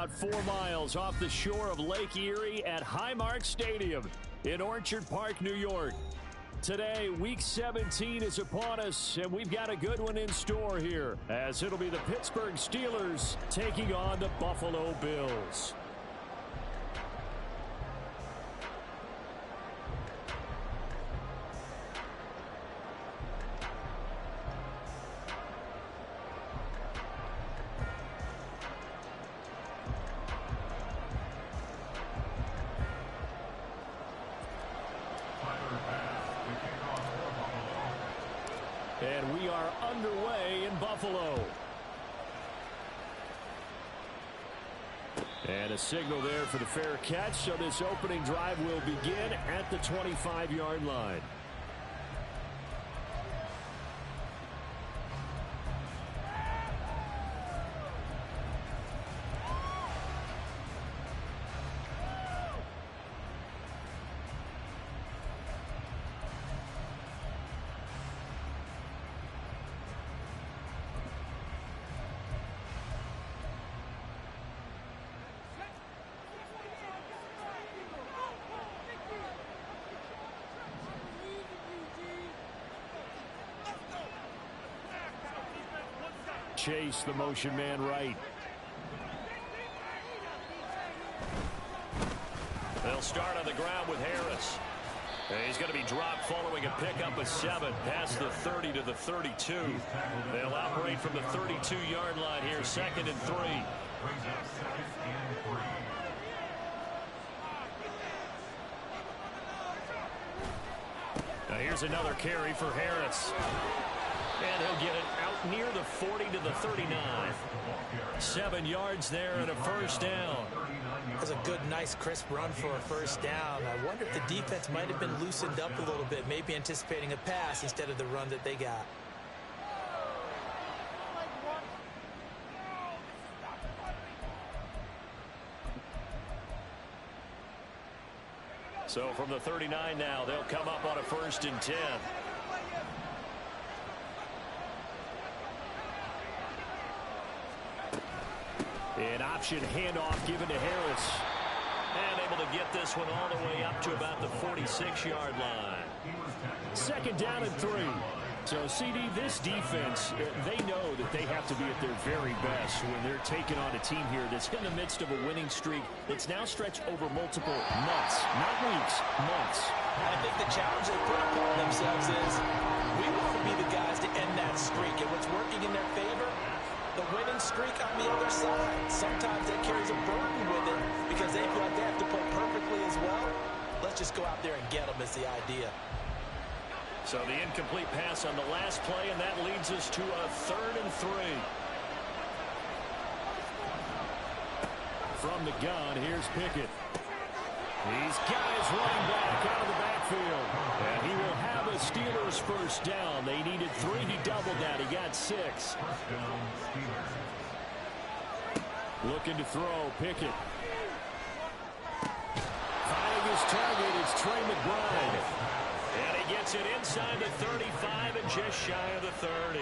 about 4 miles off the shore of Lake Erie at Highmark Stadium in Orchard Park, New York. Today, Week 17 is upon us, and we've got a good one in store here, as it'll be the Pittsburgh Steelers taking on the Buffalo Bills. And we are underway in Buffalo. And a signal there for the fair catch, so this opening drive will begin at the 25-yard line. Chase, the motion man right. They'll start on the ground with Harris. And he's going to be dropped following a pickup of 7 past the 30 to the 32. They'll operate from the 32-yard line here, 2nd and 3. Now here's another carry for Harris. And he'll get it out near the 40 to the 39. 7 yards there and a first down. That's a good, nice, crisp run for a first down. I wonder if the defense might have been loosened up a little bit, maybe anticipating a pass instead of the run that they got. So from the 39 now, they'll come up on a 1st and 10. An option handoff given to Harris. And able to get this one all the way up to about the 46-yard line. 2nd down and 3. So, CD, this defense, they know that they have to be at their very best when they're taking on a team here that's in the midst of a winning streak that's now stretched over multiple months, not weeks, months. I think the challenge they put upon themselves is we want to be the guys to end that streak. And what's working in their favor? The winning streak on the other side. Sometimes that carries a burden with it because they feel like they have to play perfectly as well. Let's just go out there and get them is the idea. So the incomplete pass on the last play, and that leads us to a 3rd and 3. From the gun, here's Pickett. He's got his running back out of the backfield. And he will have a Steelers first down. They needed 3. He doubled that. He got 6. Looking to throw. Pickett. Finding his target. It's Trey McBride. And he gets it inside the 35 and just shy of the 30.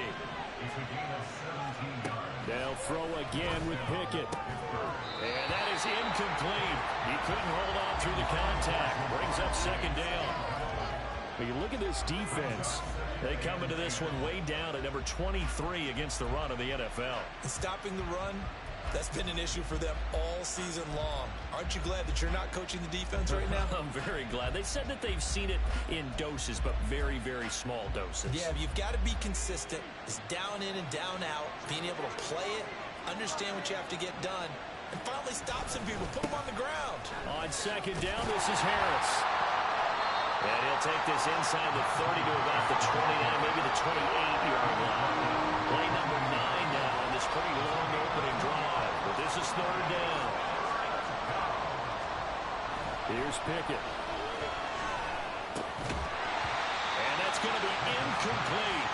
They'll throw again with Pickett. And that is incomplete. He couldn't hold on through the contact. Brings up 2nd down. But you look at this defense. They come into this one way down at number 23 against the run of the NFL. And stopping the run, that's been an issue for them all season long. Aren't you glad that you're not coaching the defense right now? I'm very glad. They said that they've seen it in doses, but very, very small doses. Yeah, you've got to be consistent. It's down in and down out, being able to play it, understand what you have to get done, and finally stop some people, put them on the ground. On 2nd down, this is Harris. And he'll take this inside the 30 to about the 29, maybe the 28-yard line. Play number 9 now on this pretty long opening drive. But this is 3rd down. Here's Pickett. And that's going to be incomplete.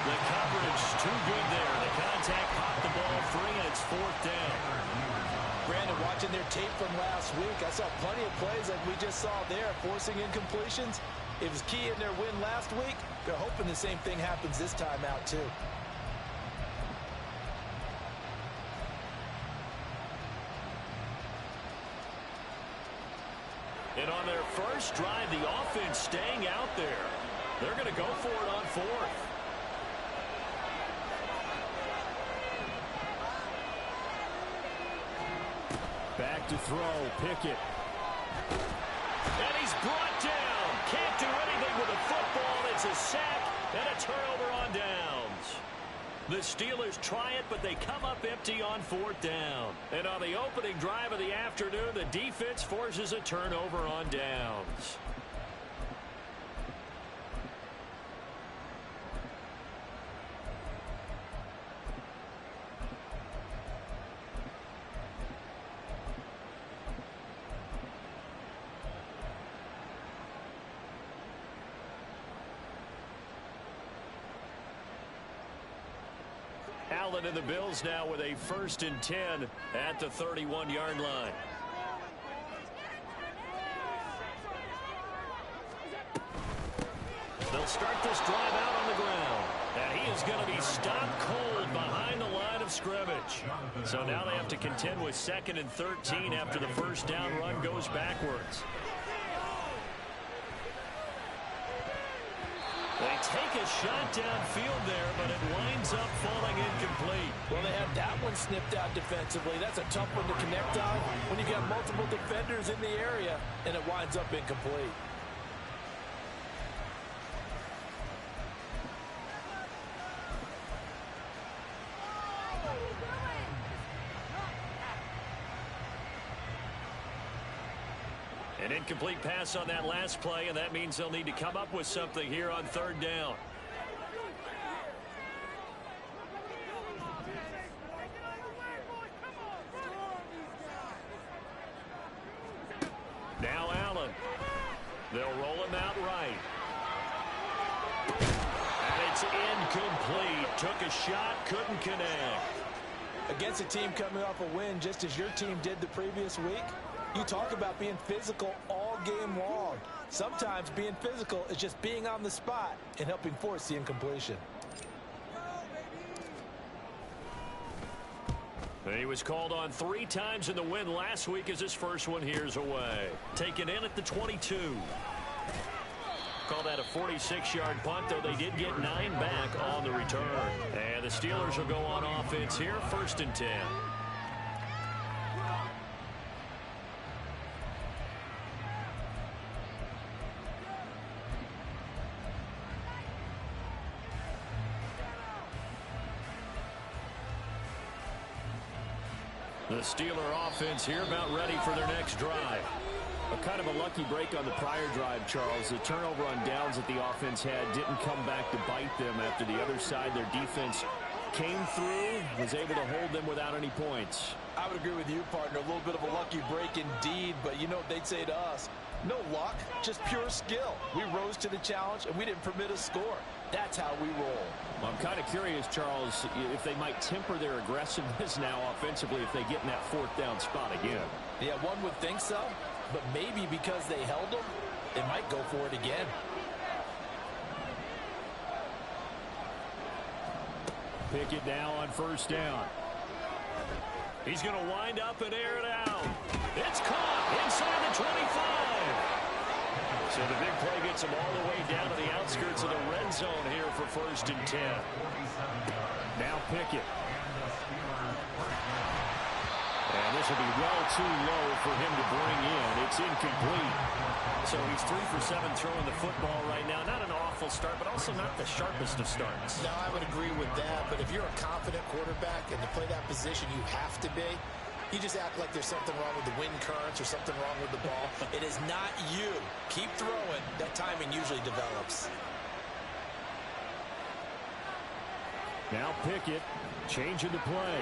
The coverage too good there. The contact popped the ball free, and it's 4th down. Brandon, watching their tape from last week, I saw plenty of plays like we just saw there, forcing incompletions. It was key in their win last week. They're hoping the same thing happens this time out, too. And on their first drive, the offense staying out there. They're going to go for it on fourth. Back to throw, Pickett. And he's brought down. Can't do anything with the football. It's a sack and a turnover on downs. The Steelers try it, but they come up empty on fourth down. And on the opening drive of the afternoon, the defense forces a turnover on downs. Allen and the Bills now with a 1st and 10 at the 31-yard line. They'll start this drive out on the ground. And he is going to be stopped cold behind the line of scrimmage. So now they have to contend with 2nd and 13 after the first down run goes backwards. They take a shot downfield there, but it winds up falling incomplete. Well, they have that one snipped out defensively. That's a tough one to connect on when you got multiple defenders in the area, and it winds up incomplete. An incomplete pass on that last play, and that means they'll need to come up with something here on 3rd down. Now Allen. They'll roll him out right. And it's incomplete. Took a shot, couldn't connect. Against a team coming off a win, just as your team did the previous week, you talk about being physical all game long. Sometimes being physical is just being on the spot and helping force the incompletion. He was called on 3 times in the win last week as his first one here's away. Taken in at the 22. Call that a 46-yard punt, though they did get 9 back on the return. And the Steelers will go on offense here, 1st and 10. The Steeler offense here about ready for their next drive. A kind of a lucky break on the prior drive, Charles. The turnover on downs that the offense had didn't come back to bite them after the other side. Their defense came through, was able to hold them without any points. I would agree with you, partner. A little bit of a lucky break indeed, but you know what they'd say to us? No luck, just pure skill. We rose to the challenge, and we didn't permit a score. That's how we roll. Well, I'm kind of curious, Charles, if they might temper their aggressiveness now offensively if they get in that 4th down spot again. Yeah, one would think so, but maybe because they held them, they might go for it again. Pickett now on 1st down. He's going to wind up and air it out. It's caught inside the 25. So the big play gets him all the way down to the outskirts of the red zone here for 1st and 10. Now Pickett. And this will be well too low for him to bring in. It's incomplete. So he's 3 for 7 throwing the football right now. Not an awful start, but also not the sharpest of starts. No, I would agree with that. But if you're a confident quarterback and to play that position, you have to be. You just act like there's something wrong with the wind currents or something wrong with the ball. It is not you. Keep throwing. That timing usually develops. Now Pickett changing the play.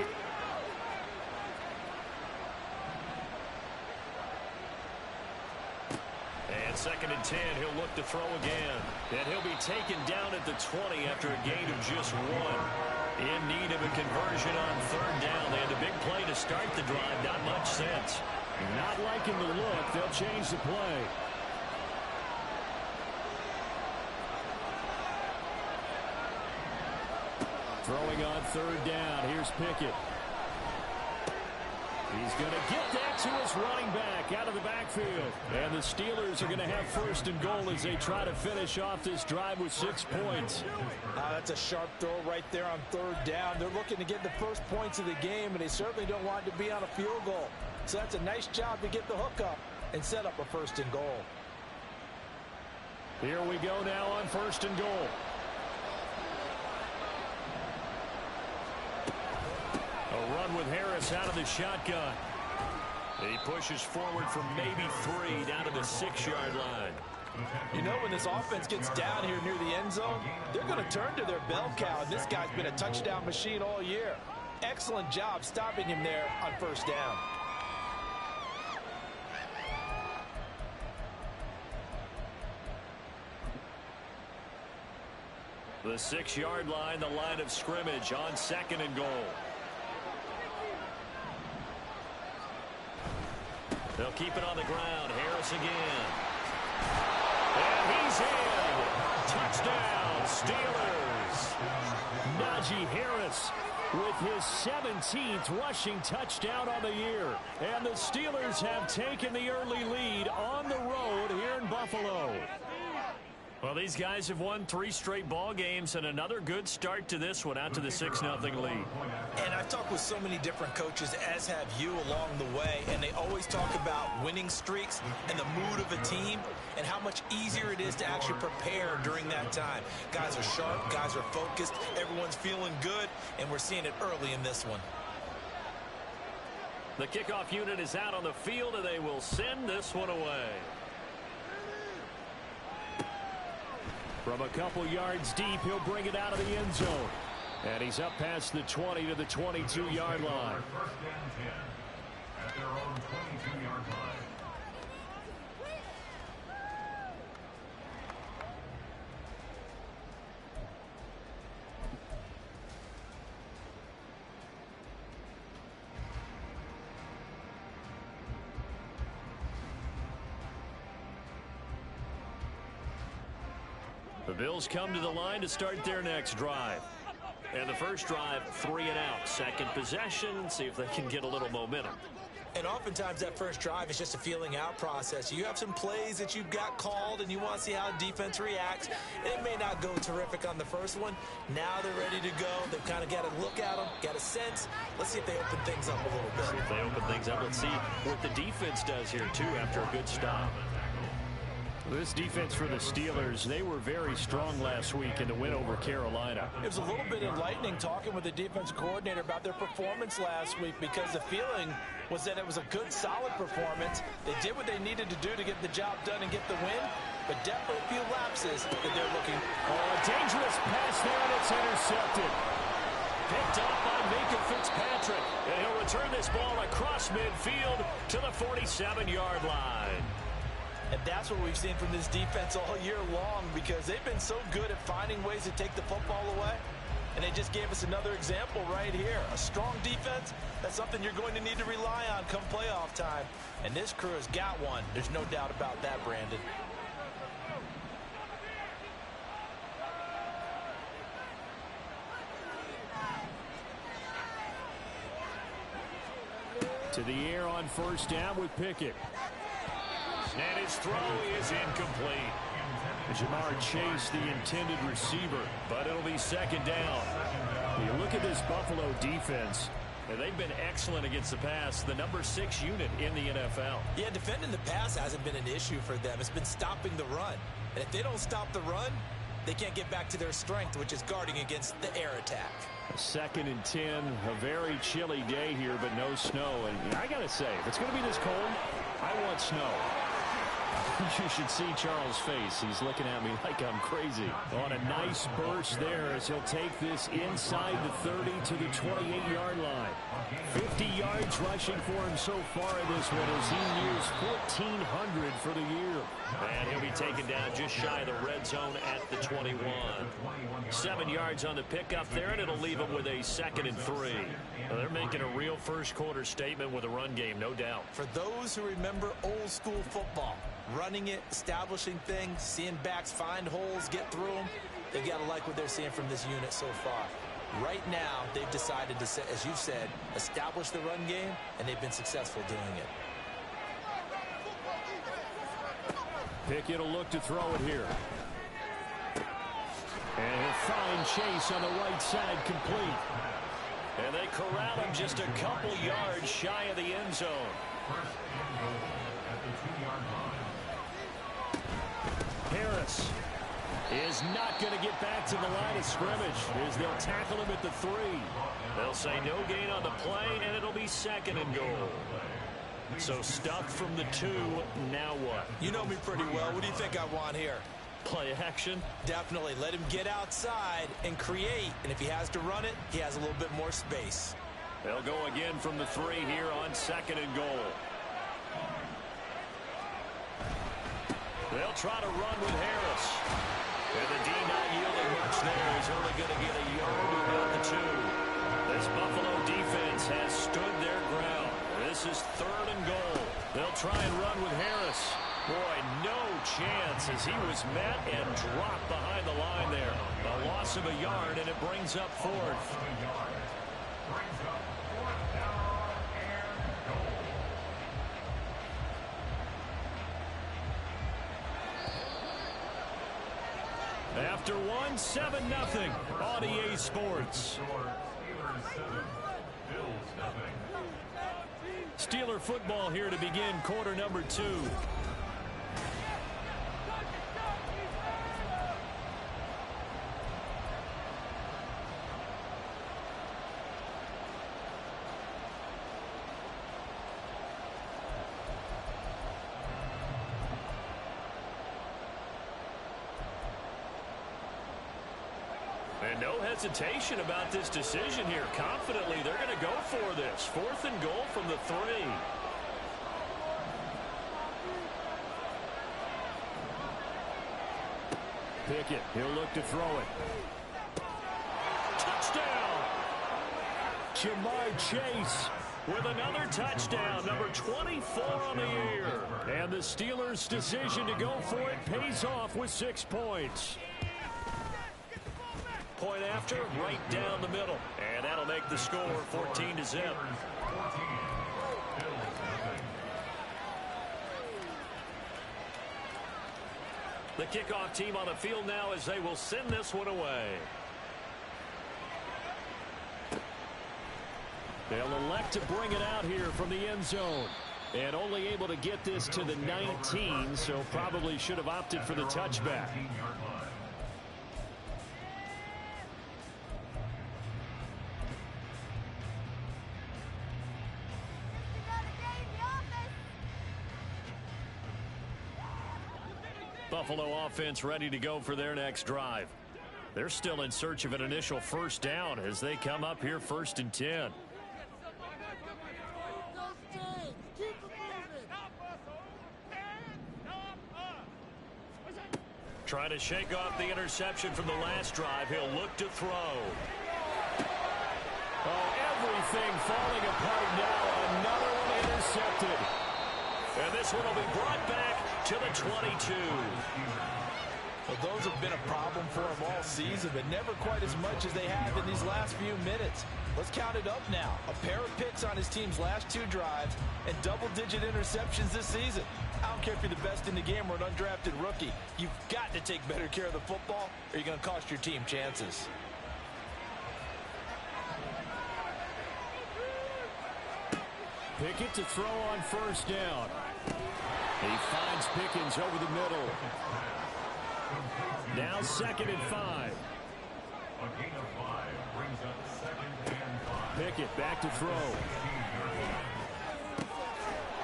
And 2nd and 10, he'll look to throw again. And he'll be taken down at the 20 after a gain of just 1. In need of a conversion on 3rd down. They had a big play to start the drive. Not much sense. Not liking the look. They'll change the play. Throwing on 3rd down. Here's Pickett. He's going to get that to his this running back out of the backfield. And the Steelers are going to have first and goal as they try to finish off this drive with 6 points. That's a sharp throw right there on third down. They're looking to get the first points of the game, and they certainly don't want to be on a field goal. So that's a nice job to get the hook up and set up a first and goal. Here we go now on first and goal. A run with Harris out of the shotgun. He pushes forward from maybe 3 down to the 6-yard line. You know, when this offense gets down here near the end zone, they're going to turn to their bell cow, and this guy's been a touchdown machine all year. Excellent job stopping him there on first down. The 6-yard line, the line of scrimmage on second and goal. They'll keep it on the ground. Harris again. And he's in. Touchdown, Steelers. Najee Harris with his 17th rushing touchdown on the year. And the Steelers have taken the early lead on the road here in Buffalo. Well, these guys have won 3 straight ball games and another good start to this one out to the 6-0 lead. And I've talked with so many different coaches, as have you, along the way, and they always talk about winning streaks and the mood of a team and how much easier it is to actually prepare during that time. Guys are sharp, guys are focused, everyone's feeling good, and we're seeing it early in this one. The kickoff unit is out on the field, and they will send this one away. From a couple yards deep, he'll bring it out of the end zone. And he's up past the 20 to the 22-yard line. At their own 22-yard line. The Bills come to the line to start their next drive. And the first drive, 3 and out. Second possession, see if they can get a little momentum. And oftentimes that first drive is just a feeling out process. You have some plays that you've got called and you want to see how defense reacts. It may not go terrific on the first one. Now they're ready to go. They've kind of got to look at them, got a sense. Let's see if they open things up a little bit. See if they open things up. Let's see what the defense does here, too, after a good stop. This defense for the Steelers, they were very strong last week in the win over Carolina. It was a little bit enlightening talking with the defense coordinator about their performance last week, because the feeling was that it was a good, solid performance. They did what they needed to do to get the job done and get the win, but definitely a few lapses that they're looking. Oh, a dangerous pass there, and it's intercepted. Picked up by Minkah Fitzpatrick, and he'll return this ball across midfield to the 47-yard line. And that's what we've seen from this defense all year long, because they've been so good at finding ways to take the football away. And they just gave us another example right here. A strong defense, that's something you're going to need to rely on come playoff time. And this crew has got one. There's no doubt about that, Brandon. To the air on first down with Pickett. And his throw is incomplete. Jamar Chase, the intended receiver, but it'll be second down. You look at this Buffalo defense, and they've been excellent against the pass, the number 6 unit in the NFL. Yeah, defending the pass hasn't been an issue for them. It's been stopping the run. And if they don't stop the run, they can't get back to their strength, which is guarding against the air attack. 2nd and 10, a very chilly day here, but no snow. And I got to say, if it's going to be this cold, I want snow. You should see Charles' face. He's looking at me like I'm crazy. On a nice burst there as he'll take this inside the 30 to the 28-yard line. 50 yards rushing for him so far in this one as he nears 1,400 for the year. And he'll be taken down just shy of the red zone at the 21. 7 yards on the pickup there, and it'll leave him with a 2nd and 3. Well, they're making a real first-quarter statement with a run game, no doubt. For those who remember old-school football, running it, establishing things, seeing backs find holes, get through them, they've got to like what they're seeing from this unit so far. Right now, they've decided to, as you've said, establish the run game, and they've been successful doing it. Pickett will look to throw it here. And he'll find Chase on the right side, complete. And they corral him just a couple yards shy of the end zone. Harris is not going to get back to the line of scrimmage as they'll tackle him at the 3. They'll say no gain on the play, and it'll be 2nd and goal. So stuffed from the 2, now what? You know me pretty well. What do you think I want here? Play action? Definitely. Let him get outside and create. And if he has to run it, he has a little bit more space. They'll go again from the 3 here on 2nd and goal. They'll try to run with Harris. And the D not yielding much there. He's only going to get a yard to about the 2. This Buffalo defense has stood their ground. This is 3rd and goal. They'll try and run with Harris. Boy, no chance as he was met and dropped behind the line there. A loss of a yard, and it brings up 4th. After 1, 7-0 on EA Sports. Steeler football here to begin quarter number 2. And no hesitation about this decision here. Confidently, they're going to go for this. 4th and goal from the 3. Pickett, he'll look to throw it. Touchdown! Jamar Chase with another touchdown, number 24 on the year. And the Steelers' decision to go for it pays off with 6 points. Point after, right down the middle. And that'll make the score 14-0. The kickoff team on the field now as they will send this one away. They'll elect to bring it out here from the end zone. And only able to get this to the 19, so probably should have opted for the touchback. Buffalo offense ready to go for their next drive. They're still in search of an initial first down as they come up here 1st and 10. Trying to shake off the interception from the last drive. He'll look to throw. Oh, everything falling apart now. Another one intercepted. And this one will be brought back to the 22. Well, those have been a problem for him all season, but never quite as much as they have in these last few minutes. Let's count it up now. A pair of picks on his team's last 2 drives and double-digit interceptions this season. I don't care if you're the best in the game or an undrafted rookie. You've got to take better care of the football or you're going to cost your team chances. Pickett to throw on 1st down. He finds Pickens over the middle. Now 2nd and 5. Pickett back to throw.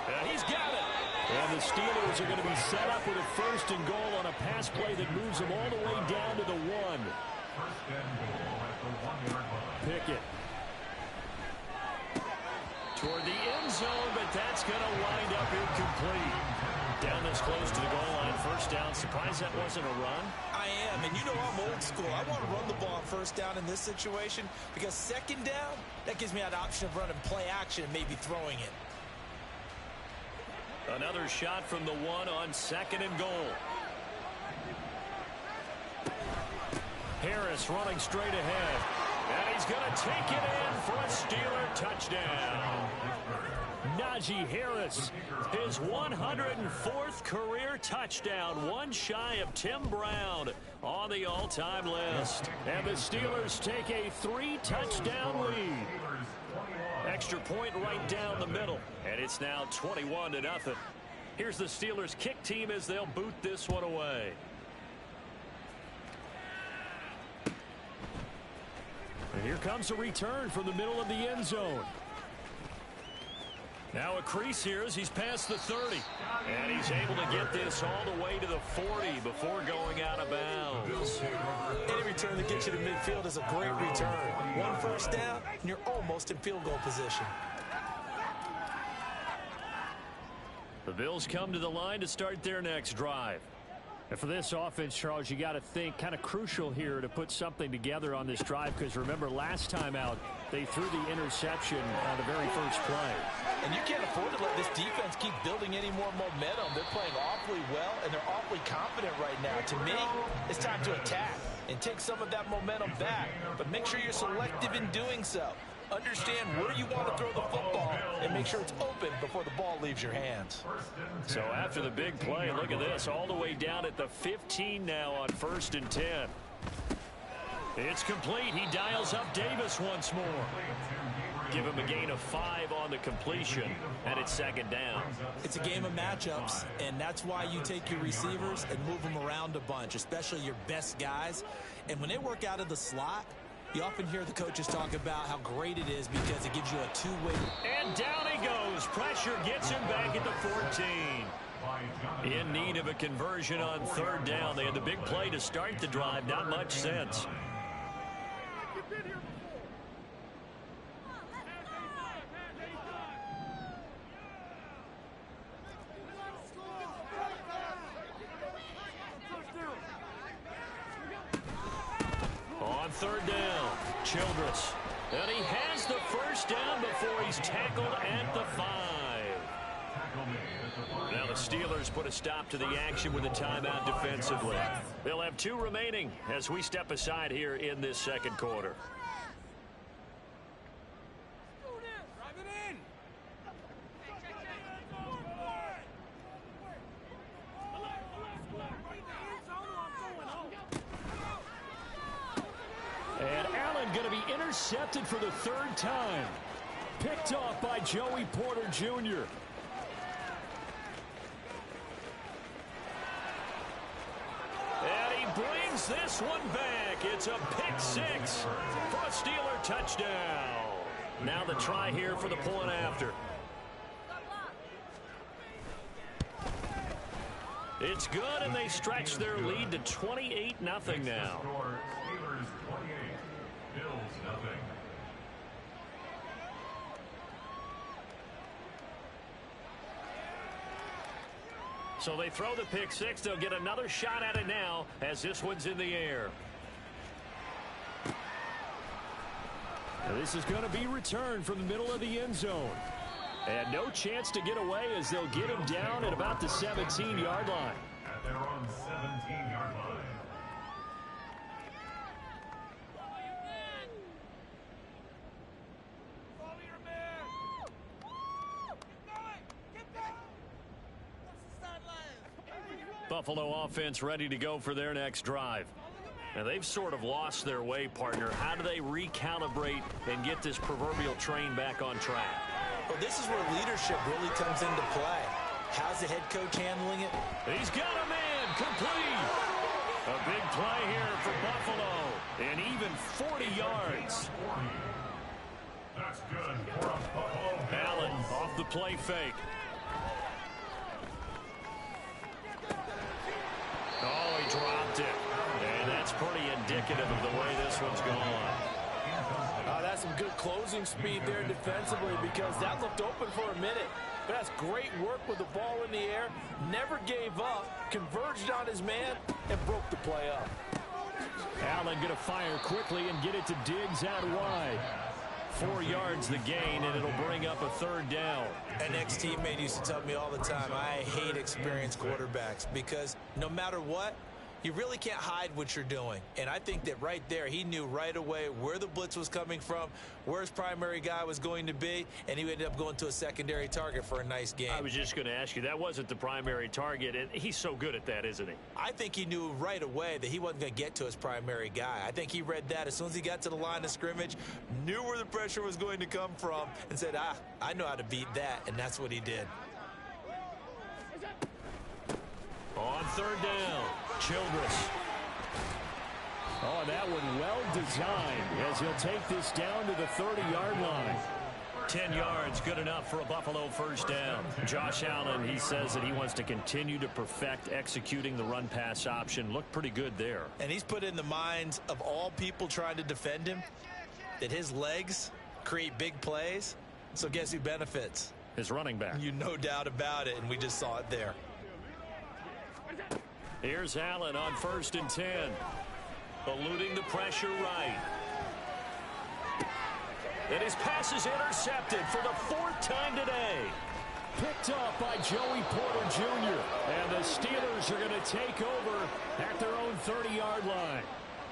And he's got it. And the Steelers are going to be set up with a 1st and goal on a pass play that moves them all the way down to the 1. Pickett. Toward the end zone, but that's going to wind up incomplete. Down this close to the goal line, 1st down. Surprised that wasn't a run? I am, and you know I'm old school. I want to run the ball on 1st down in this situation because 2nd down, that gives me that option of running play action and maybe throwing it. Another shot from the 1 on 2nd and goal. Harris running straight ahead. And he's going to take it in for a Steeler touchdown. Najee Harris. His 104th career touchdown, one shy of Tim Brown on the all-time list. And the Steelers take a 3-touchdown lead. Extra point right down the middle, and it's now 21-0. Here's the Steelers kick team as they'll boot this one away. And here comes a return from the middle of the end zone. Now a crease here as he's past the 30. And he's able to get this all the way to the 40 before going out of bounds. Any return that gets you to midfield is a great return. One first down, and you're almost in field goal position. The Bills come to the line to start their next drive. And for this offense, Charles, you got to think kind of crucial here to put something together on this drive, because remember last time out they threw the interception on the very first play. And you can't afford to let this defense keep building any more momentum. They're playing awfully well, and they're awfully confident right now. To me, it's time to attack and take some of that momentum back, but make sure you're selective in doing so. Understand where you want to throw the football and make sure it's open before the ball leaves your hands. So after the big play, look at this, all the way down at the 15 now on 1st and 10. It's complete. He dials up Davis once more. Give him a gain of 5 on the completion, and it's 2nd down. It's a game of matchups, and that's why you take your receivers and move them around a bunch, especially your best guys. And when they work out of the slot, you often hear the coaches talk about how great it is because it gives you a two-way. And down he goes. Pressure gets him back at the 14. In need of a conversion on 3rd down. They had the big play to start the drive. Not much sense. On 3rd down, Childress. And he has the first down before he's tackled at the 5. Now the Steelers put a stop to the action with a timeout defensively. They'll have 2 remaining as we step aside here in this 2nd quarter. And Allen going to be intercepted for the 3rd time. Picked off by Joey Porter Jr. And he brings this one back. It's a pick 6 for a Steeler touchdown. Now the try here for the point after. It's good, and they stretch their lead to 28-0 now. So they throw the pick 6. They'll get another shot at it now as this one's in the air. Now this is going to be returned from the middle of the end zone. And no chance to get away as they'll get him down at about the 17-yard line. At their own 17-yard line. Buffalo offense ready to go for their next drive. Now they've sort of lost their way, partner. How do they recalibrate and get this proverbial train back on track? Well, this is where leadership really comes into play. How's the head coach handling it? He's got a man complete. A big play here for Buffalo. And even 40 yards. That's good for a Buffalo. Allen off the play fake. Oh, he dropped it. And that's pretty indicative of the way this one's gone. That's some good closing speed there defensively, because that looked open for a minute. But that's great work with the ball in the air. Never gave up, converged on his man, and broke the play up. Allen going to fire quickly and get it to Diggs out wide. 4 yards the gain, and it'll bring up a 3rd down. An ex-teammate used to tell me all the time, I hate experienced quarterbacks, because no matter what, You really can't hide what you're doing. And I think that right there, he knew right away where the blitz was coming from, where his primary guy was going to be, and he ended up going to a secondary target for a nice game. I was just going to ask you, that wasn't the primary target, and he's so good at that, isn't he? I think he knew right away that he wasn't going to get to his primary guy. I think he read that as soon as he got to the line of scrimmage, knew where the pressure was going to come from, and said, I know how to beat that, and that's what he did. On third down, Childress. Oh, that one well designed as he'll take this down to the 30-yard line. 10 yards, good enough for a Buffalo first down. Josh Allen, he says that he wants to continue to perfect executing the run-pass option. Looked pretty good there. And he's put in the minds of all people trying to defend him that his legs create big plays. So guess who benefits? His running back. You no doubt about it, and we just saw it there. Here's Allen on 1st and 10. Eluding the pressure right. And his pass is intercepted for the 4th time today. Picked up by Joey Porter Jr. And the Steelers are going to take over at their own 30-yard line.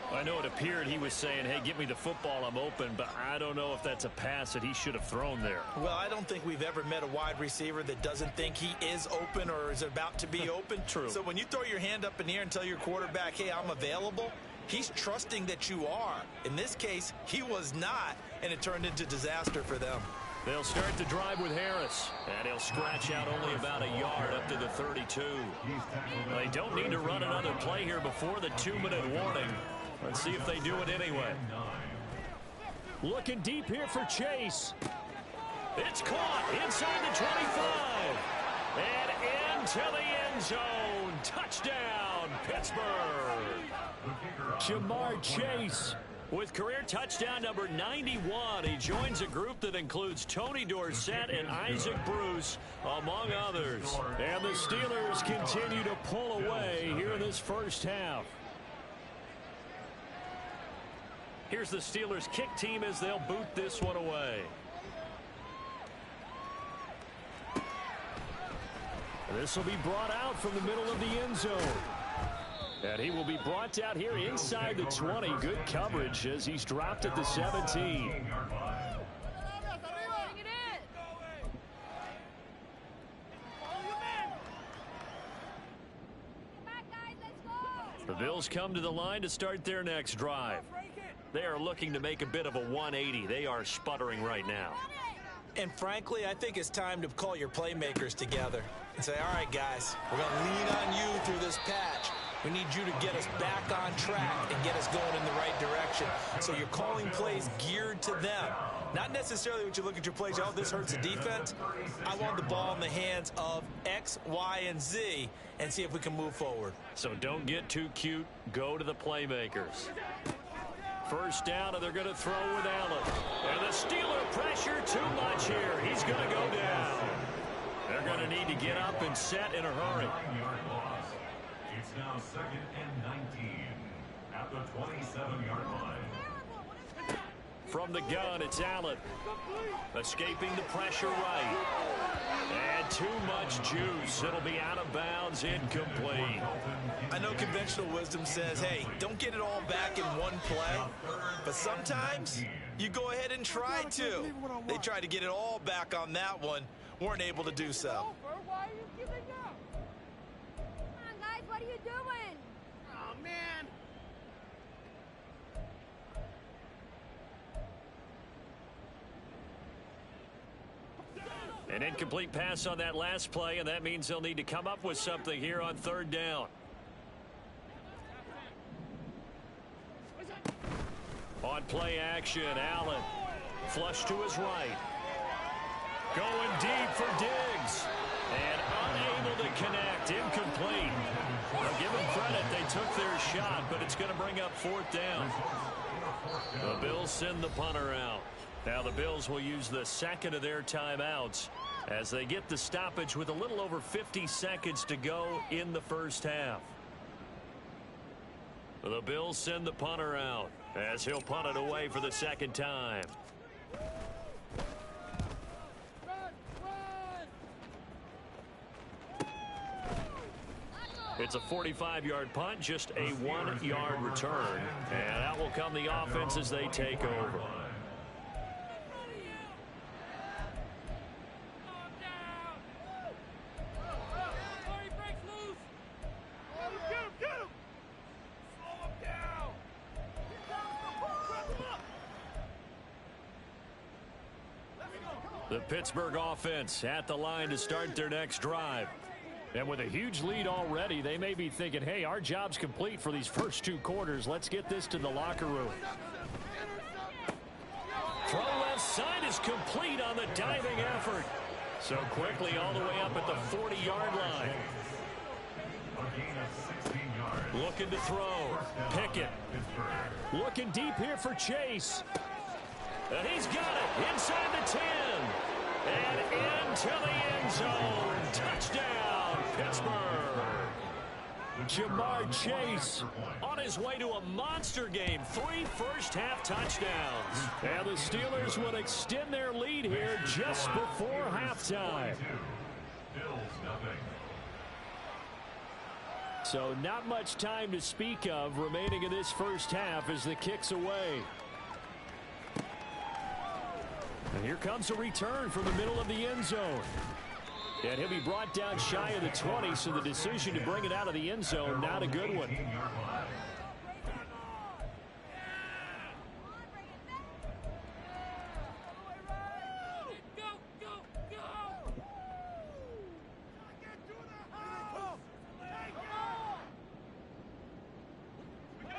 I know it appeared he was saying, hey, give me the football, I'm open, but I don't know if that's a pass that he should have thrown there. Well, I don't think we've ever met a wide receiver that doesn't think he is open or is about to be open. True. So when you throw your hand up in the air and tell your quarterback, hey, I'm available, he's trusting that you are. In this case, he was not, and it turned into disaster for them. They'll start the drive with Harris, and he'll scratch out only about a yard up to the 32. They don't need to run another play here before the 2-minute warning. Let's see if they do it anyway. Looking deep here for Chase. It's caught inside the 25. And into the end zone. Touchdown, Pittsburgh. Jamar Chase with career touchdown number 91. He joins a group that includes Tony Dorsett and Isaac Bruce, among others. And the Steelers continue to pull away here in this first half. Here's the Steelers kick team as they'll boot this one away. This will be brought out from the middle of the end zone. And he will be brought out here inside the 20. Good coverage as he's dropped at the 17. The Bills come to the line to start their next drive. They are looking to make a bit of a 180. They are sputtering right now. And frankly, I think it's time to call your playmakers together and say, all right, guys, we're going to lean on you through this patch. We need you to get us back on track and get us going in the right direction. So you're calling plays geared to them. Not necessarily when you look at your plays, oh, this hurts the defense. I want the ball in the hands of X, Y, and Z and see if we can move forward. So don't get too cute. Go to the playmakers. First down, and they're going to throw with Allen. And the Steeler pressure too much here. He's going to go down. They're going to need to get up and set in a hurry. It's now 2nd and 19 at the 27-yard line. From the gun, it's Allen. Escaping the pressure right. And too much juice. It'll be out of bounds, incomplete. I know conventional wisdom says, hey, don't get it all back in one play. But sometimes you go ahead and try to. They tried to get it all back on that one. Weren't able to do so. Why are you giving up? Come on, guys, what are you doing? Oh, man. An incomplete pass on that last play, and that means they'll need to come up with something here on third down. On play action, Allen. Flush to his right. Going deep for Diggs. And unable to connect. Incomplete. Well, give them credit. They took their shot, but it's going to bring up 4th down. The Bills send the punter out. Now the Bills will use the second of their timeouts as they get the stoppage with a little over 50 seconds to go in the first half. The Bills send the punter out as he'll punt it away for the second time. It's a 45-yard punt, just a 1-yard return. And out will come the offense as they take over. The Pittsburgh offense at the line to start their next drive. And with a huge lead already, they may be thinking, hey, our job's complete for these first 2 quarters. Let's get this to the locker room. Throw left side is complete on the diving effort. So quickly all the way up at the 40-yard line. Looking to throw. Pickett. Looking deep here for Chase. And he's got it inside the 10. And into the end zone. Touchdown, Pittsburgh. Jamar Chase on his way to a monster game. 3 first-half touchdowns. And the Steelers will extend their lead here just before halftime. So not much time to speak of remaining in this first half as the kick's away. And here comes a return from the middle of the end zone. And he'll be brought down shy of the 20, so the decision to bring it out of the end zone, not a good one.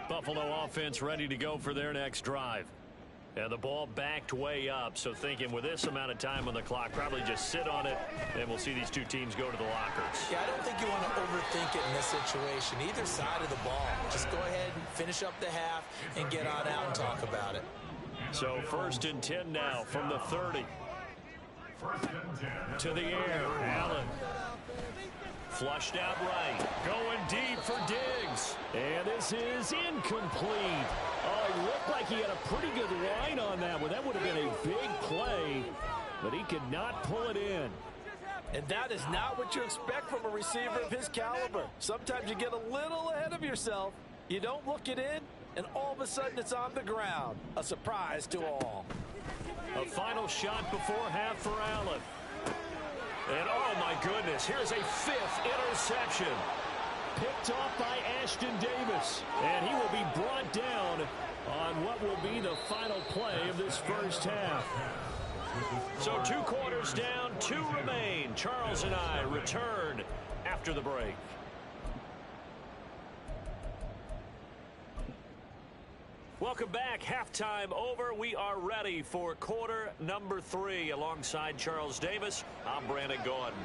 Buffalo offense ready to go for their next drive. And the ball backed way up, so thinking with this amount of time on the clock, probably just sit on it, and we'll see these 2 teams go to the lockers. Yeah, I don't think you want to overthink it in this situation. Either side of the ball. Just go ahead and finish up the half and get on out and talk about it. So 1st and 10 now from the 30. To the air, Allen. Flushed out right. Going deep for Diggs. And this is incomplete. Oh, it looked like he had a pretty good line on that one. That would have been a big play, but he could not pull it in. And that is not what you expect from a receiver of his caliber. Sometimes you get a little ahead of yourself. You don't look it in, and all of a sudden it's on the ground. A surprise to all. A final shot before half for Allen. And oh my goodness, here's a 5th interception. Picked off by Ashton Davis. And he will be brought down on what will be the final play of this first half. So 2 quarters down, 2 remain. Charles and I return after the break. Welcome back. Halftime over. We are ready for quarter number 3. Alongside Charles Davis, I'm Brandon Gordon.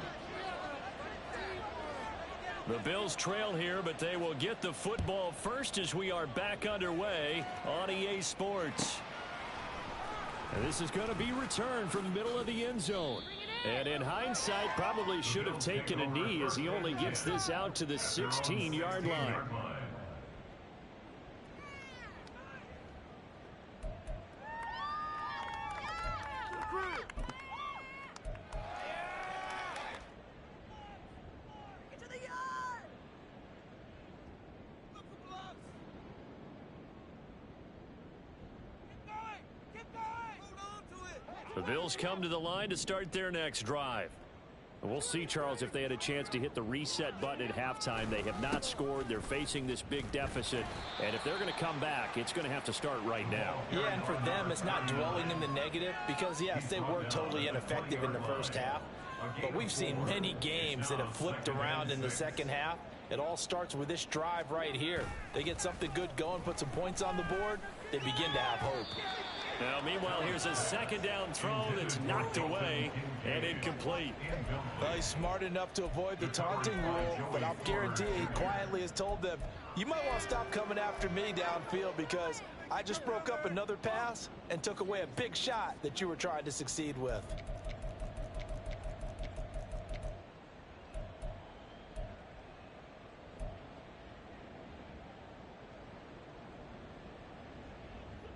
The Bills trail here, but they will get the football first as we are back underway on EA Sports. And this is going to be returned from the middle of the end zone. And in hindsight, probably should have taken a knee as he only gets this out to the 16-yard line. The Bills come to the line to start their next drive. And we'll see, Charles, if they had a chance to hit the reset button at halftime. They have not scored. They're facing this big deficit. And if they're going to come back, it's going to have to start right now. Yeah, and for them, it's not dwelling in the negative because, yes, they were totally ineffective in the first half. But we've seen many games that have flipped around in the second half. It all starts with this drive right here. They get something good going, put some points on the board, they begin to have hope. Now, meanwhile, here's a second down throw that's knocked away and incomplete. Well, he's smart enough to avoid the taunting rule, but I'll guarantee he quietly has told them, you might want to stop coming after me downfield because I just broke up another pass and took away a big shot that you were trying to succeed with.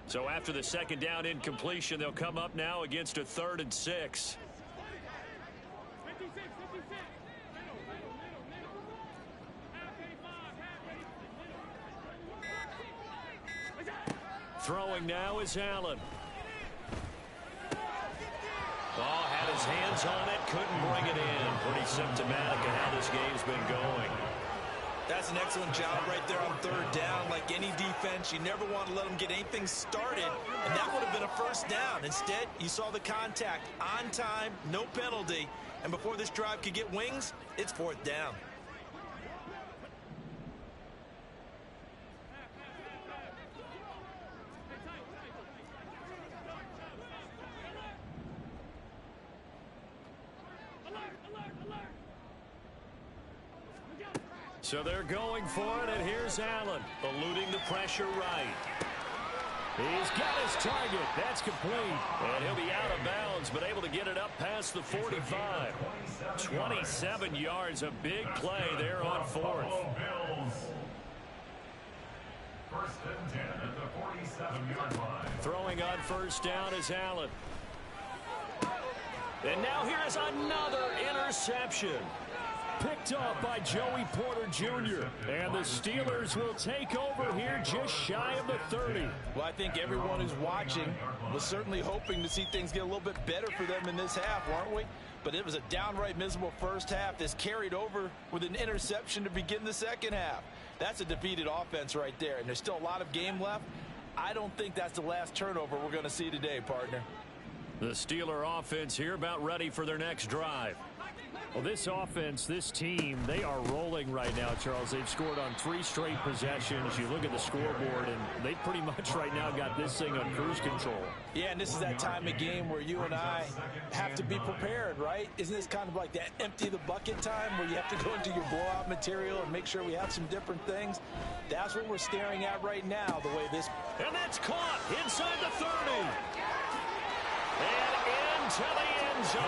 So after the second down incompletion, they'll come up now against a 3rd and 6. Throwing now is Allen. Oh, had his hands on it, couldn't bring it in. Pretty symptomatic of how this game's been going. That's an excellent job right there on third down. Like any defense, you never want to let them get anything started, and that would have been a first down. Instead, you saw the contact on time, no penalty, and before this drive could get wings, it's fourth down. So they're going for it, and here's Allen, eluding the pressure right. He's got his target. That's complete. And he'll be out of bounds, but able to get it up past the 45. 27 yards, a big play there on fourth. First and 10 at the 47-yard line. Throwing on first down is Allen. And now here is another interception. Picked off by Joey Porter Jr. And the Steelers will take over here just shy of the 30. Well, I think everyone who's watching was certainly hoping to see things get a little bit better for them in this half, weren't we? But it was a downright miserable first half. This carried over with an interception to begin the second half. That's a defeated offense right there, and there's still a lot of game left. I don't think that's the last turnover we're going to see today, partner. The Steeler offense here about ready for their next drive. Well, this offense, this team, they are rolling right now, Charles. They've scored on 3 straight possessions. You look at the scoreboard, and they pretty much right now got this thing on cruise control. Yeah, and this is that time of game where you and I have to be prepared, right? Isn't this kind of like that empty the bucket time where you have to go into your blowout material and make sure we have some different things? That's what we're staring at right now, the way this... And that's caught inside the 30. And into the end zone.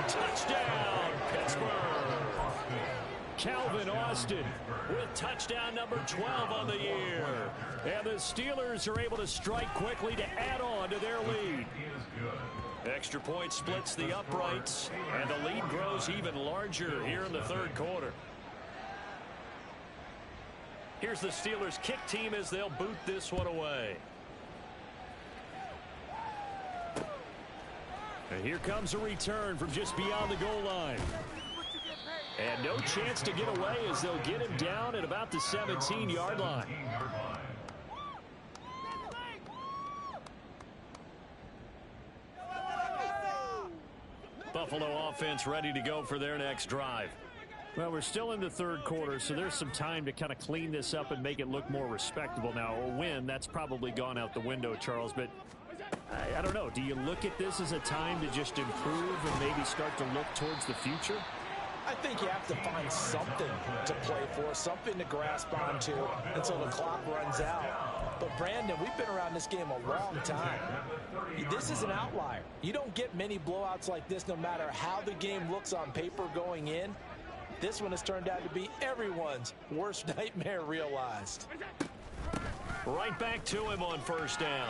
Touchdown, Pittsburgh. Calvin Austin with touchdown number 12 on the year. And the Steelers are able to strike quickly to add on to their lead. Extra point splits the uprights, and the lead grows even larger here in the third quarter. Here's the Steelers kick team as they'll boot this one away. And here comes a return from just beyond the goal line. And no chance to get away as they'll get him down at about the 17-yard line. Buffalo offense ready to go for their next drive. Well, we're still in the third quarter, so there's some time to kind of clean this up and make it look more respectable. Now, a win, that's probably gone out the window, Charles, but I don't know. Do you look at this as a time to just improve and maybe start to look towards the future? I think you have to find something to play for, something to grasp onto until the clock runs out. But, Brandon, we've been around this game a long time. This is an outlier. You don't get many blowouts like this no matter how the game looks on paper going in. This one has turned out to be everyone's worst nightmare realized. Right back to him on first down.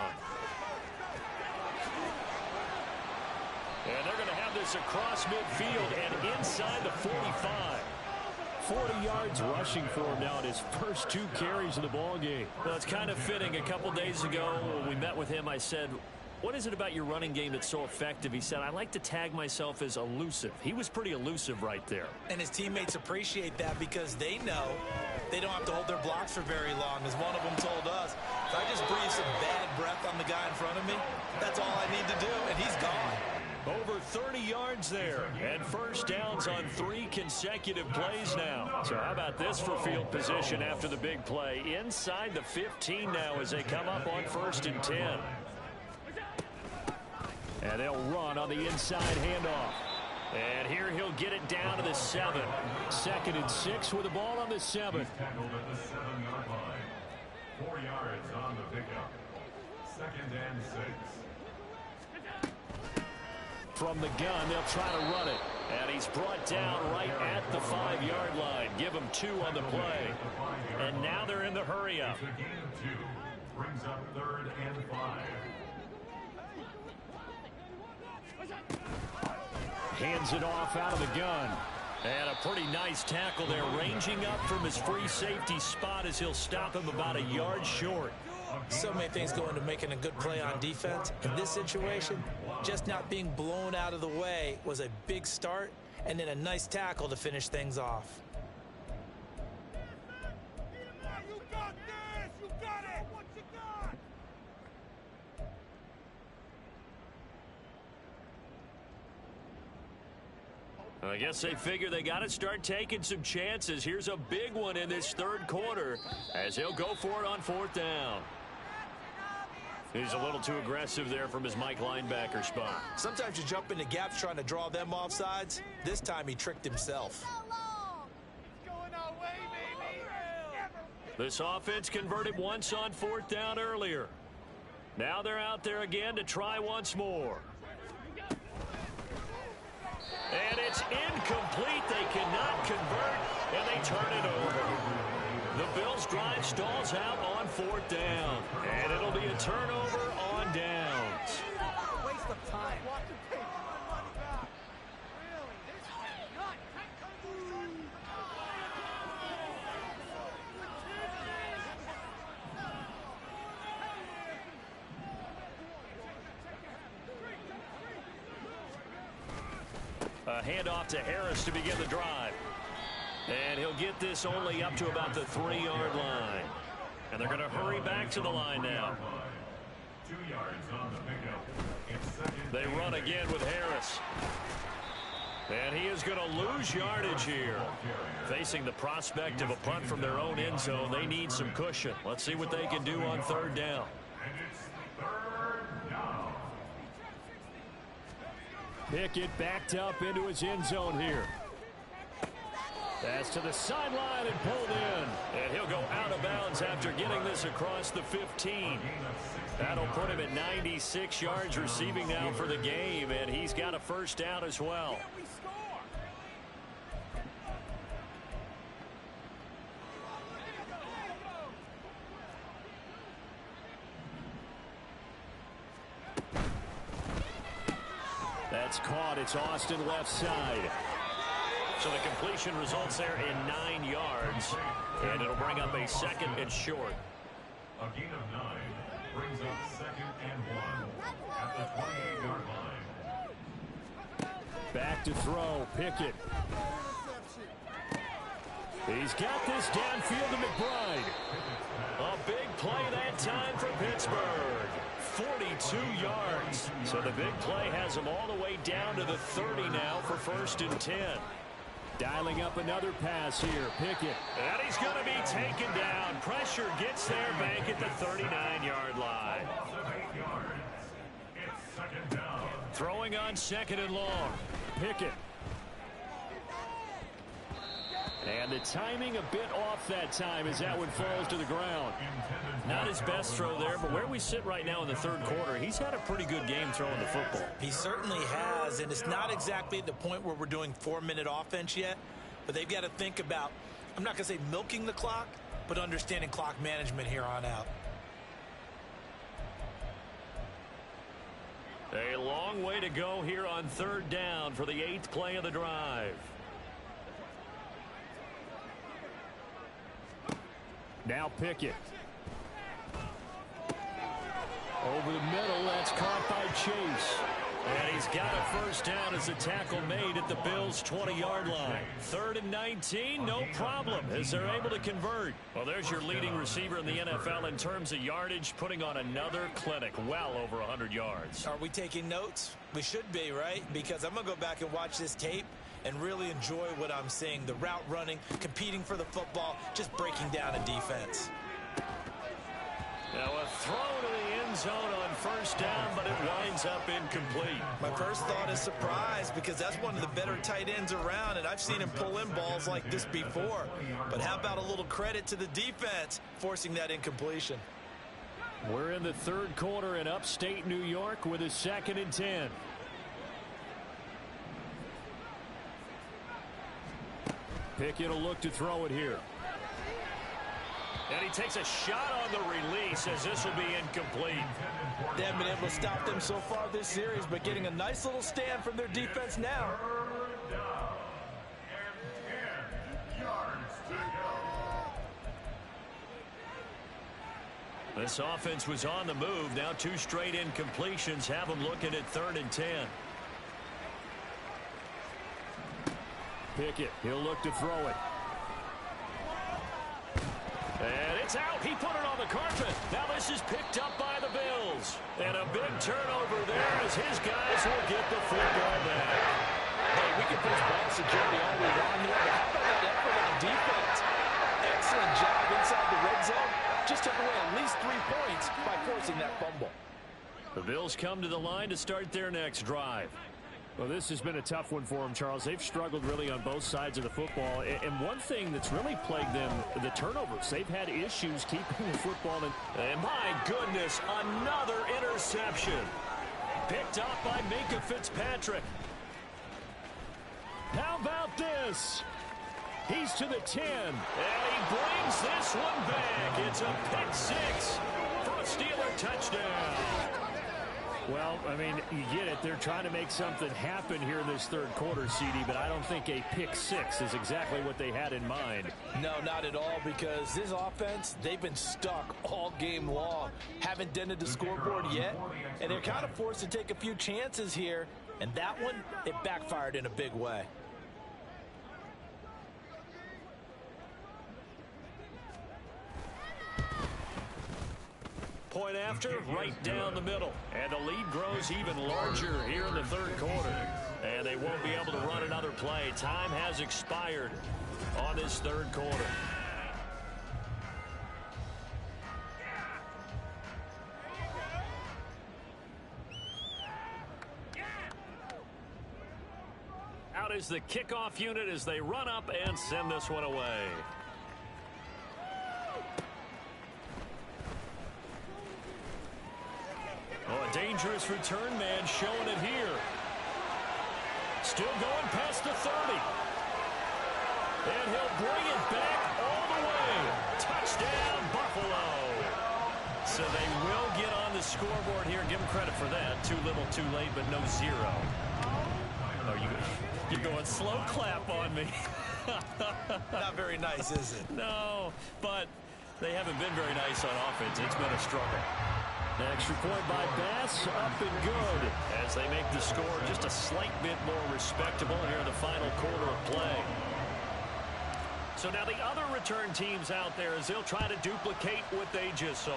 And they're going to have this across midfield and inside the 45. 40 yards rushing for him now in his first 2 carries of the ball game. Well, it's kind of fitting. A couple days ago when we met with him, I said, what is it about your running game that's so effective? He said, I like to tag myself as elusive. He was pretty elusive right there. And his teammates appreciate that because they know they don't have to hold their blocks for very long, as one of them told us. If I just breathe some bad breath on the guy in front of me, that's all I need to do, and he's gone. Over 30 yards there, and first downs on 3 consecutive plays now. So how about this for field position after the big play? Inside the 15 now as they come up on first and 10. And they'll run on the inside handoff. And here he'll get it down to the 7. 2nd and 6 with the ball on the 7. Tackled at the 7-yard line. 4 yards on the pickup. 2nd and 6. From the gun, they'll try to run it. And he's brought down right at the 5-yard line. Give him 2 on the play. And now they're in the hurry-up. It's a gain of 2. Brings up 3rd and 5. Hands it off out of the gun. And a pretty nice tackle there, ranging up from his free safety spot as he'll stop him about a yard short. So many things go into making a good play on defense. In this situation, just not being blown out of the way was a big start, and then a nice tackle to finish things off. You got this! You got it! What you got? I guess they figure they got to start taking some chances. Here's a big one in this third quarter as he'll go for it on 4th down. He's a little too aggressive there from his Mike linebacker spot. Sometimes you jump into gaps trying to draw them off sides. This time he tricked himself. Going our way, baby! This offense converted once on 4th down earlier. Now they're out there again to try once more. And it's incomplete. They cannot convert, and they turn it over. The Bills' drive stalls out on 4th down, and it'll be a turnover on downs. Waste of time. Watch him take my money back. Really? This is nuts. A handoff to Harris to begin the drive. And he'll get this only up to about the 3-yard line. And they're going to hurry back to the line now. 2 yards on the pickup. It's second. They run again with Harris. And he is going to lose yardage here. Facing the prospect of a punt from their own end zone, they need some cushion. Let's see what they can do on 3rd down. And it's 3rd down. Pickett backed up into his end zone here. Pass to the sideline and pulled in. And he'll go out of bounds after getting this across the 15. That'll put him at 96 yards receiving now for the game, and he's got a 1st down as well. That's caught. It's Austin left side. So the completion results there in 9 yards, and it'll bring up a 2nd and short. A gain of 9 brings up 2nd and 1 at the 28-yard line. Back to throw. Pickett. He's got this downfield to McBride. A big play that time for Pittsburgh. 42 yards. So the big play has him all the way down to the 30 now for 1st and 10. Dialing up another pass here. Pickett. And he's going to be taken down. Pressure gets there back at the 39-yard line. It's 2nd down. Throwing on 2nd and long. Pickett. And the timing a bit off that time as that one falls to the ground. Not his best throw there, but where we sit right now in the 3rd quarter, he's had a pretty good game throwing the football. He certainly has, and it's not exactly at the point where we're doing 4-minute offense yet, but they've got to think about, I'm not going to say milking the clock, but understanding clock management here on out. A long way to go here on 3rd down for the 8th play of the drive. Now Pickett. Over the middle, that's caught by Chase. And he's got a 1st down as the tackle made at the Bills' 20-yard line. 3rd and 19, no problem, as they're able to convert. Well, there's your leading receiver in the NFL in terms of yardage, putting on another clinic, well over 100 yards. Are we taking notes? We should be, right? Because I'm going to go back and watch this tape and really enjoy what I'm seeing. The route running, competing for the football, just breaking down a defense. Now a throw to the end zone on 1st down, but it winds up incomplete. My first thought is surprise, because that's one of the better tight ends around, and I've seen him pull in balls like this before. But how about a little credit to the defense forcing that incompletion? We're in the 3rd quarter in upstate New York with a 2nd and 10. Pickett will look to throw it here. And he takes a shot on the release as this will be incomplete. They haven't been able to stop them so far this series, but getting a nice little stand from their defense now. 3rd down. And 10 yards to This offense was on the move. Now 2 straight incompletions have them looking at 3rd and 10. Pickett, he'll look to throw it. And it's out. He put it on the carpet. Now this is picked up by the Bills. And a big turnover there as his guys will get the football back. Hey, we can push ball security all we want here, but how about that effort on defense? Excellent job inside the red zone. Just took away at least 3 points by forcing that fumble. The Bills come to the line to start their next drive. Well, this has been a tough one for them, Charles. They've struggled really on both sides of the football. And one thing that's really plagued them, the turnovers. They've had issues keeping the football in. And my goodness, another interception. Picked up by Minkah Fitzpatrick. How about this? He's to the 10. And he brings this one back. It's a pick 6 for a Steeler touchdown. Well, I mean, you get it. They're trying to make something happen here in this 3rd quarter, CD, but I don't think a pick 6 is exactly what they had in mind. No, not at all, because this offense, they've been stuck all game long. Haven't dented the scoreboard yet, and they're kind of forced to take a few chances here, and that one, it backfired in a big way. Point after, right down the middle. And the lead grows even larger here in the 3rd quarter. And they won't be able to run another play. Time has expired on this 3rd quarter. Out is the kickoff unit as they run up and send this one away. Oh, a dangerous return man showing it here. Still going past the 30. And he'll bring it back all the way. Touchdown, Buffalo. So they will get on the scoreboard here. Give them credit for that. Too little, too late, but no 0. Oh, you're going slow clap on me. Not very nice, is it? No, but they haven't been very nice on offense. It's been a struggle. Extra point by Bass, up and good. As they make the score just a slight bit more respectable here in the final quarter of play. So now the other return teams out there as they'll try to duplicate what they just saw.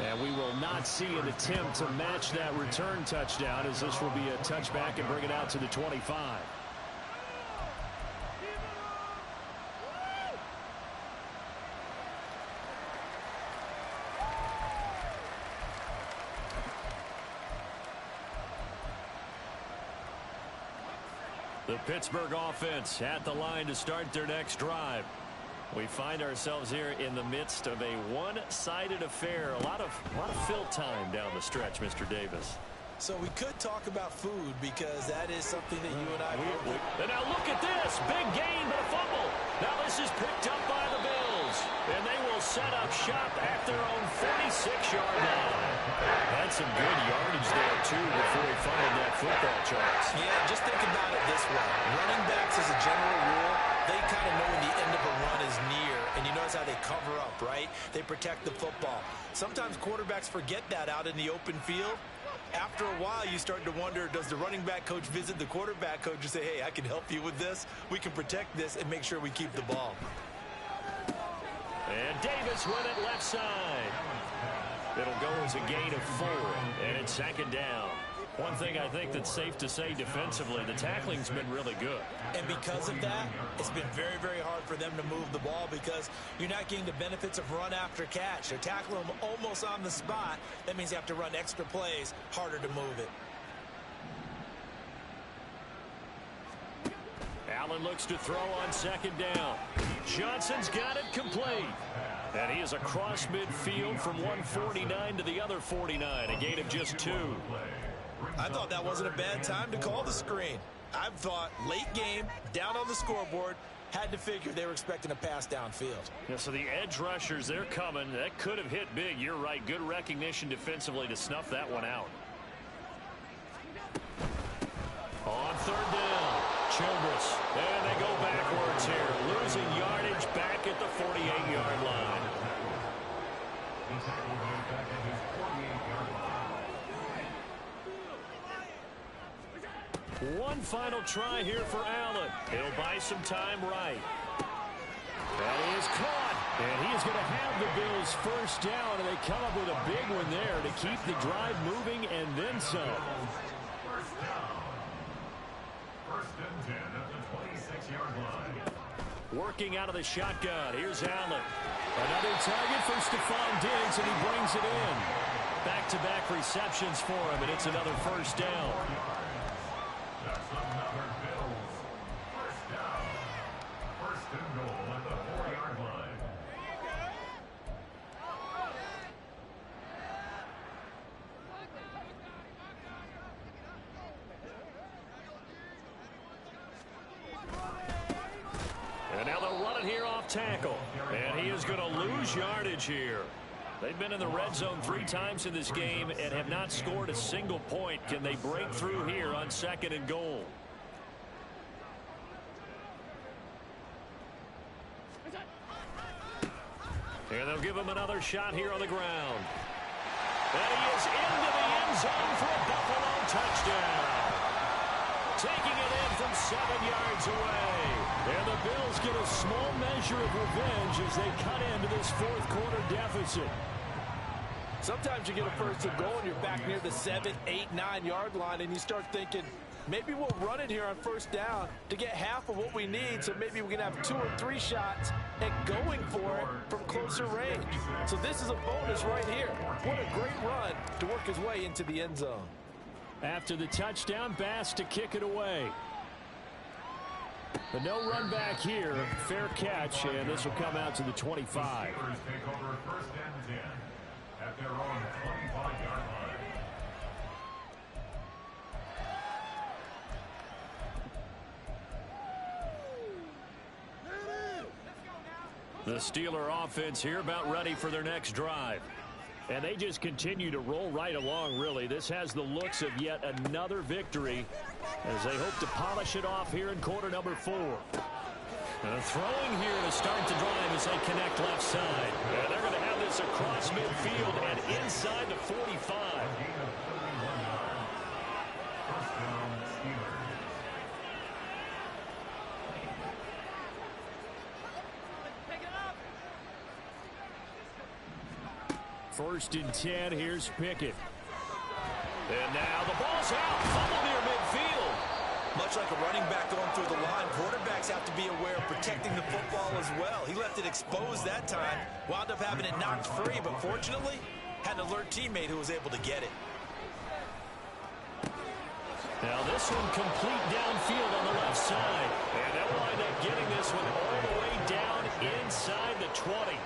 And we will not see an attempt to match that return touchdown, as this will be a touchback and bring it out to the 25. The Pittsburgh offense at the line to start their next drive. We find ourselves here in the midst of a one-sided affair. A lot of fill time down the stretch, Mr. Davis. So we could talk about food because that is something that you and I... And now look at this. Big gain, but a fumble. Now this is picked up by the Bills. And they will set up shop at their own 46-yard line. Had some good yardage there, too, before he fumbled that football, Charles. Yeah, just think about it this way. Running backs, as a general rule, they kind of know when the end of a run is near. And you notice how they cover up, right? They protect the football. Sometimes quarterbacks forget that out in the open field. After a while, you start to wonder, does the running back coach visit the quarterback coach and say, hey, I can help you with this. We can protect this and make sure we keep the ball. And Davis with it left side. It'll go as a gain of 4, and it's 2nd down. One thing I think that's safe to say defensively, the tackling's been really good. And because of that, it's been very, very hard for them to move the ball because you're not getting the benefits of run after catch. They're tackling them almost on the spot. That means you have to run extra plays, harder to move it. Allen looks to throw on 2nd down. Johnson's got it complete. And he is across midfield from 149 to the other 49, a gain of just 2. I thought that wasn't a bad time to call the screen. I thought late game, down on the scoreboard, had to figure they were expecting a pass downfield. Yeah, so the edge rushers, they're coming. That could have hit big. You're right. Good recognition defensively to snuff that one out. On 3rd down, Childress. And they go backwards here. Losing yardage back at the tackle goes back at his 48-yard line. One final try here for Allen. He'll buy some time right. That is caught. And he is going to have the Bills first down, and they come up with a big one there to keep the drive moving and then some. First down. First and 10 at the 26-yard line. Working out of the shotgun. Here's Allen. Another target for Stephon Diggs, and he brings it in. Back-to-back receptions for him, and it's another first down. That's another Bills. First down. First and goal at the 4-yard line. And now they'll run it here off tackle. And he is going to lose yardage here. They've been in the red zone 3 times in this game and have not scored a single point. Can they break through here on 2nd and goal? And they'll give him another shot here on the ground. And he is into the end zone for a Buffalo touchdown. Taking it in from 7 yards away. And the Bills get a small measure of revenge as they cut into this 4th quarter deficit. Sometimes you get a first and goal and you're back near the 7, 8, 9-yard line, and you start thinking, maybe we'll run it here on first down to get half of what we need, so maybe we can have 2 or 3 shots at going for it from closer range. So this is a bonus right here. What a great run to work his way into the end zone. After the touchdown, Bass to kick it away. But no run back here. Fair catch, and this will come out to the 25. The Steelers take over first and 10 at their own 25-yard line. The Steeler offense here about ready for their next drive. And they just continue to roll right along, really. This has the looks of yet another victory as they hope to polish it off here in quarter number 4. Throwing here to start the drive as they connect left side. And they're going to have this across midfield and inside the 45. First down, Steelers. First and 10, here's Pickett. And now the ball's out, fumble near midfield. Much like a running back going through the line, quarterbacks have to be aware of protecting the football as well. He left it exposed that time, wound up having it knocked free, but fortunately, had an alert teammate who was able to get it. Now this one complete downfield on the left side. And they'll wind up getting this one all the way down inside the 20.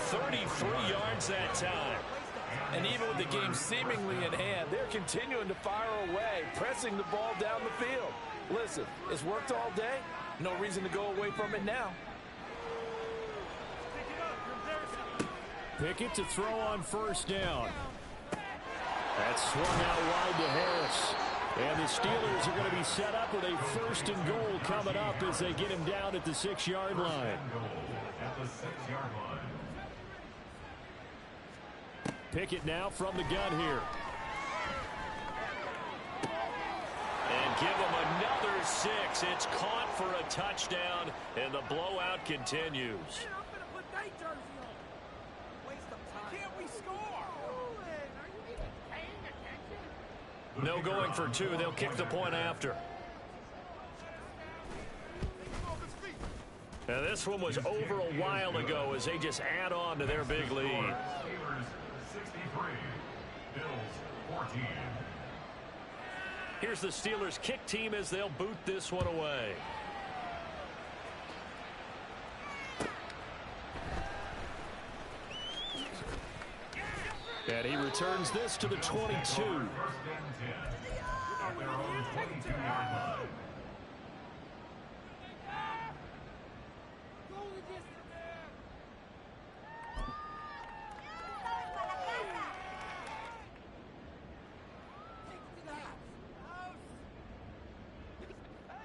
33 yards that time. And even with the game seemingly in hand, they're continuing to fire away, pressing the ball down the field. Listen, it's worked all day. No reason to go away from it now. Pickett to throw on first down. That's swung out wide to Harris. And the Steelers are going to be set up with a first and goal coming up as they get him down at the 6-yard line. At the 6-yard line. Pickett now from the gun here. And give him another 6. It's caught for a touchdown, and the blowout continues. No going for 2. They'll kick the point after. Now this one was over a while ago as they just add on to their big lead. Steelers 63, Bills 14. Here's the Steelers kick team as they'll boot this one away. And he returns this to the 22. First and 10 at their own 22-yard line.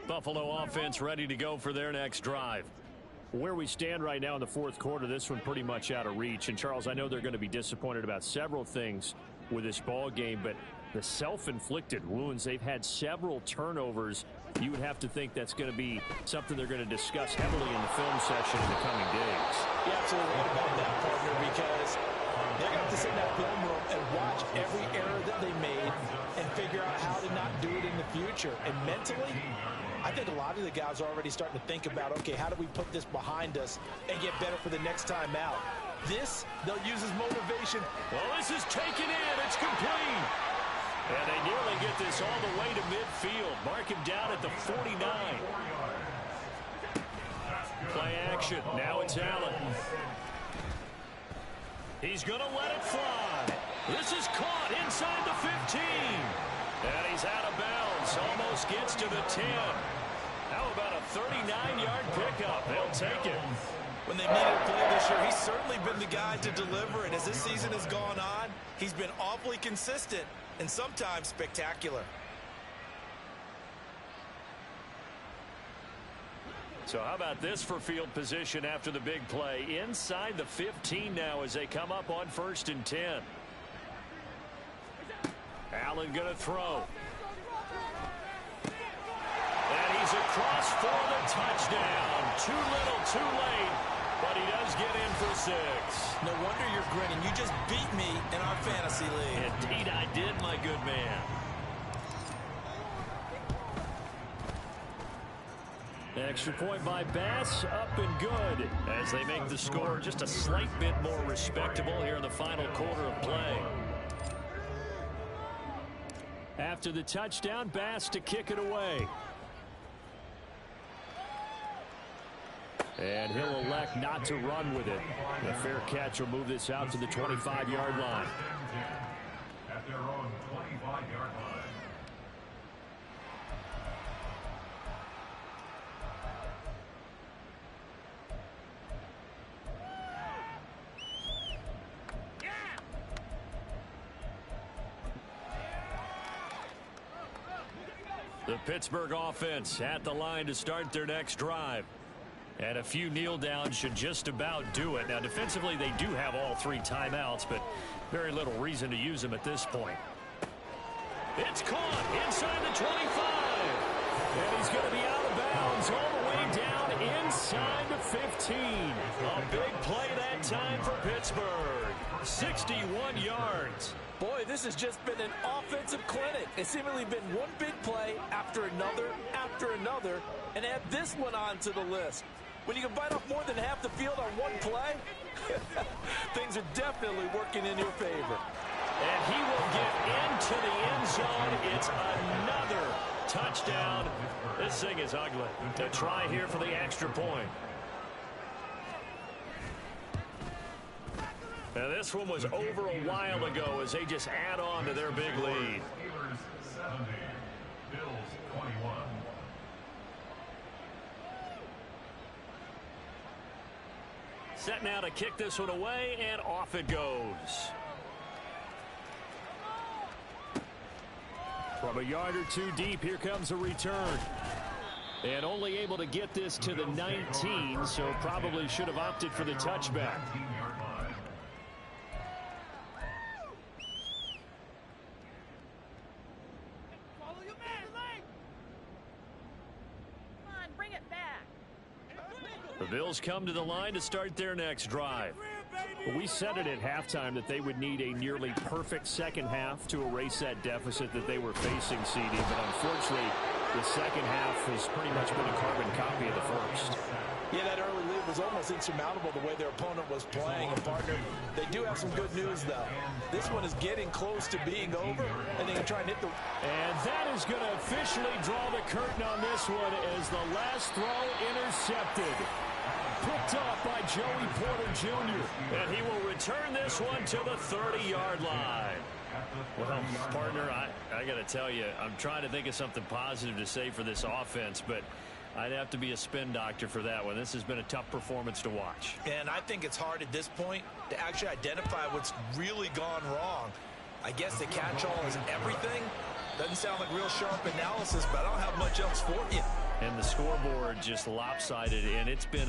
Buffalo offense ready to go for their next drive. Where we stand right now in the fourth quarter, this one pretty much out of reach. And, Charles, I know they're going to be disappointed about several things with this ball game, but the self-inflicted wounds, they've had several turnovers. You would have to think that's going to be something they're going to discuss heavily in the film session in the coming days. You're absolutely right about that, partner, because they're going to have to sit in that film room and watch every error that they made and figure out how to not do it in the future. And mentally, I think a lot of the guys are already starting to think about, okay, how do we put this behind us and get better for the next time out? This, they'll use as motivation. Well, this is taken in. It's complete. And they nearly get this all the way to midfield. Mark him down at the 49. Play action. Now it's Allen. He's going to let it fly. This is caught inside the 15. And he's out of bounds. Almost gets to the 10. How about a 39-yard pickup? They'll take it. When they needed a play this year, he's certainly been the guy to deliver. And as this season has gone on, he's been awfully consistent and sometimes spectacular. So how about this for field position after the big play? Inside the 15 now as they come up on 1st and 10. Allen going to throw. And he's across for the touchdown. Too little, too late. But he does get in for 6. No wonder you're grinning. You just beat me in our fantasy league. Indeed I did, my good man. Extra point by Bass, up and good as they make the score just a slight bit more respectable here in the final quarter of play. After the touchdown, Bass to kick it away. And he'll elect not to run with it. The fair catch will move this out to the 25-yard line. At their own 25-yard line. The Pittsburgh offense at the line to start their next drive. And a few kneel downs should just about do it. Now, defensively, they do have all 3 timeouts, but very little reason to use them at this point. It's caught inside the 25. And he's going to be out of bounds all the way down inside the 15. A big play that time for Pittsburgh. 61 yards. Boy, this has just been an offensive clinic. It's seemingly been one big play after another, and add this one onto the list. When you can bite off more than half the field on one play, things are definitely working in your favor. And he will get into the end zone. It's another touchdown. This thing is ugly. To try here for the extra point. Now this one was over a while ago as they just add on to their big lead. Steelers 70, Bills 21. Set now to kick this one away, and off it goes. From a yard or 2 deep, here comes a return. And only able to get this to the 19, so probably should have opted for the touchback. 19-yard line. Follow your man, Lane! Come on, bring it back. The Bills come to the line to start their next drive. We said it at halftime that they would need a nearly perfect second half to erase that deficit that they were facing, CD. But unfortunately, the second half has pretty much been a carbon copy of the first. Yeah, that early lead was almost insurmountable the way their opponent was playing. And, partner, they do have some good news, though. This one is getting close to being over, and they can try and hit the... And that is going to officially draw the curtain on this one as the last throw intercepted. Picked up by Joey Porter Jr. And he will return this one to the 30-yard line. Well, partner, I got to tell you, I'm trying to think of something positive to say for this offense, but I'd have to be a spin doctor for that one. This has been a tough performance to watch. And I think it's hard at this point to actually identify what's really gone wrong. I guess the catch-all is everything. Doesn't sound like real sharp analysis, but I don't have much else for you. And the scoreboard just lopsided, and it's been